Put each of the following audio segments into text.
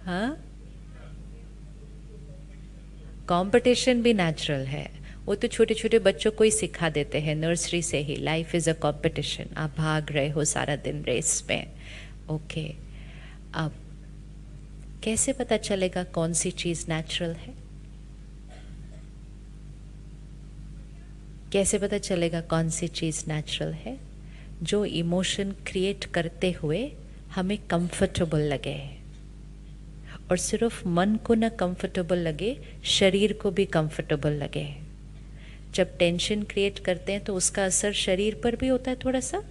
हाँ, कंपटीशन भी नेचुरल है। वो तो छोटे छोटे बच्चों को ही सिखा देते हैं नर्सरी से ही, लाइफ इज़ अ कंपटीशन, आप भाग रहे हो सारा दिन रेस में। ओके, अब कैसे पता चलेगा कौन सी चीज़ नेचुरल है? कैसे पता चलेगा कौन सी चीज़ नेचुरल है? जो इमोशन क्रिएट करते हुए हमें कंफर्टेबल लगे, और सिर्फ मन को ना कंफर्टेबल लगे, शरीर को भी कंफर्टेबल लगे। जब टेंशन क्रिएट करते हैं तो उसका असर शरीर पर भी होता है थोड़ा सा।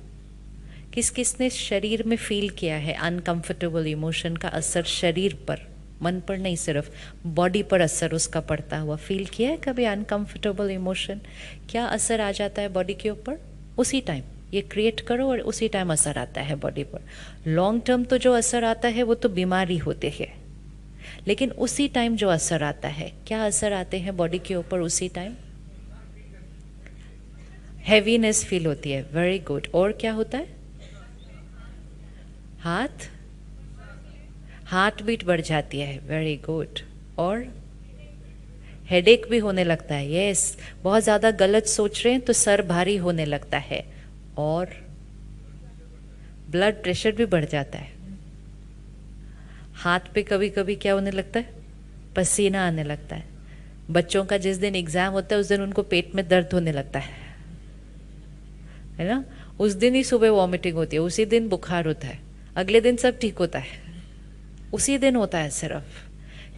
किस किस ने शरीर में फील किया है अनकंफर्टेबल इमोशन का असर शरीर पर, मन पर नहीं, सिर्फ बॉडी पर असर उसका पड़ता हुआ फील किया है कभी अनकंफर्टेबल इमोशन? क्या असर आ जाता है बॉडी के ऊपर उसी टाइम? ये क्रिएट करो और उसी टाइम असर आता है बॉडी पर। लॉन्ग टर्म तो जो असर आता है वो तो बीमारी होते है, लेकिन उसी टाइम जो असर आता है, क्या असर आते हैं बॉडी के ऊपर उसी टाइम? हैवीनेस फील होती है, वेरी गुड। और क्या होता है? हाथ हार्ट बीट बढ़ जाती है, वेरी गुड। और हेडेक भी होने लगता है, यस। बहुत ज़्यादा गलत सोच रहे हैं तो सर भारी होने लगता है, और ब्लड प्रेशर भी बढ़ जाता है। हाथ पे कभी कभी क्या होने लगता है? पसीना आने लगता है। बच्चों का जिस दिन एग्ज़ाम होता है उस दिन उनको पेट में दर्द होने लगता है ना? उस दिन ही सुबह वॉमिटिंग होती है, उसी दिन बुखार होता है, अगले दिन सब ठीक होता है, उसी दिन होता है सिर्फ।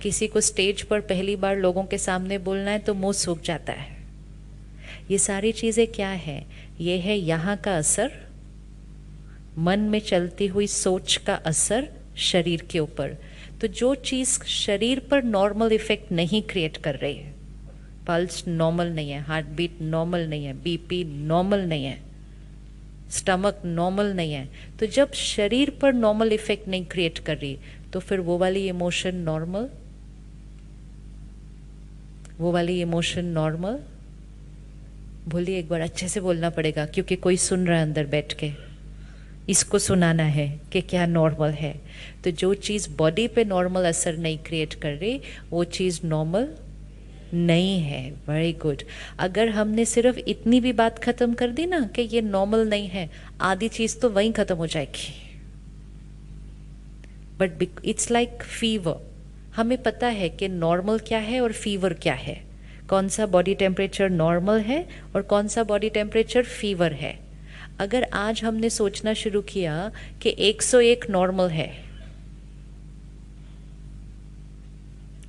किसी को स्टेज पर पहली बार लोगों के सामने बोलना है तो मुंह सूख जाता है। ये सारी चीज़ें क्या है? ये है यहाँ का असर, मन में चलती हुई सोच का असर शरीर के ऊपर। तो जो चीज़ शरीर पर नॉर्मल इफेक्ट नहीं क्रिएट कर रही है, पल्स नॉर्मल नहीं है, हार्ट बीट नॉर्मल नहीं है, बीपी नॉर्मल नहीं है, स्टमक नॉर्मल नहीं है, तो जब शरीर पर नॉर्मल इफेक्ट नहीं क्रिएट कर रही, तो फिर वो वाली इमोशन नॉर्मल, वो वाली इमोशन नॉर्मल। बोलिए एक बार, अच्छे से बोलना पड़ेगा क्योंकि कोई सुन रहा है अंदर बैठ के, इसको सुनाना है कि क्या नॉर्मल है। तो जो चीज़ बॉडी पे नॉर्मल असर नहीं क्रिएट कर रही, वो चीज़ नॉर्मल नहीं है। Very good. अगर हमने सिर्फ इतनी भी बात खत्म कर दी ना कि ये नॉर्मल नहीं है, आधी चीज़ तो वहीं खत्म हो जाएगी। बट इट्स लाइक फीवर, हमें पता है कि नॉर्मल क्या है और फीवर क्या है, कौन सा बॉडी टेम्परेचर नॉर्मल है और कौन सा बॉडी टेम्परेचर फीवर है। अगर आज हमने सोचना शुरू किया कि 101 नॉर्मल है,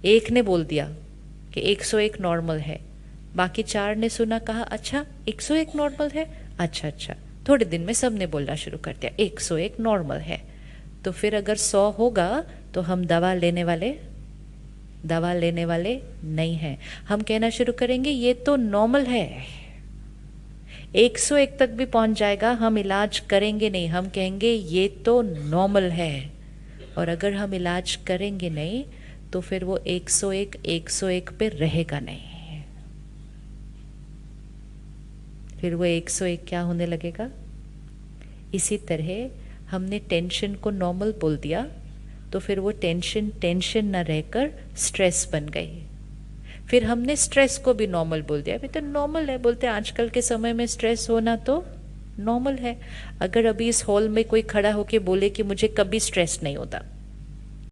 एक ने बोल दिया कि 101 नॉर्मल है, बाकी 4 ने सुना, कहा अच्छा 101 नॉर्मल है, अच्छा अच्छा, थोड़े दिन में सब ने बोलना शुरू कर दिया 101 नॉर्मल है। तो फिर अगर 100 होगा तो हम दवा लेने वाले नहीं हैं। हम कहना शुरू करेंगे ये तो नॉर्मल है, 101 तक भी पहुंच जाएगा, हम इलाज करेंगे नहीं, हम कहेंगे ये तो नॉर्मल है। और अगर हम इलाज करेंगे नहीं तो फिर वो 101 पे रहेगा नहीं, फिर वो 101 क्या होने लगेगा? इसी तरह हमने टेंशन को नॉर्मल बोल दिया तो फिर वो टेंशन ना रहकर स्ट्रेस बन गई। फिर हमने स्ट्रेस को भी नॉर्मल बोल दिया, अभी तो नॉर्मल है, बोलते हैं आजकल के समय में स्ट्रेस होना तो नॉर्मल है। अगर अभी इस हॉल में कोई खड़ा होके बोले कि मुझे कभी स्ट्रेस नहीं होता,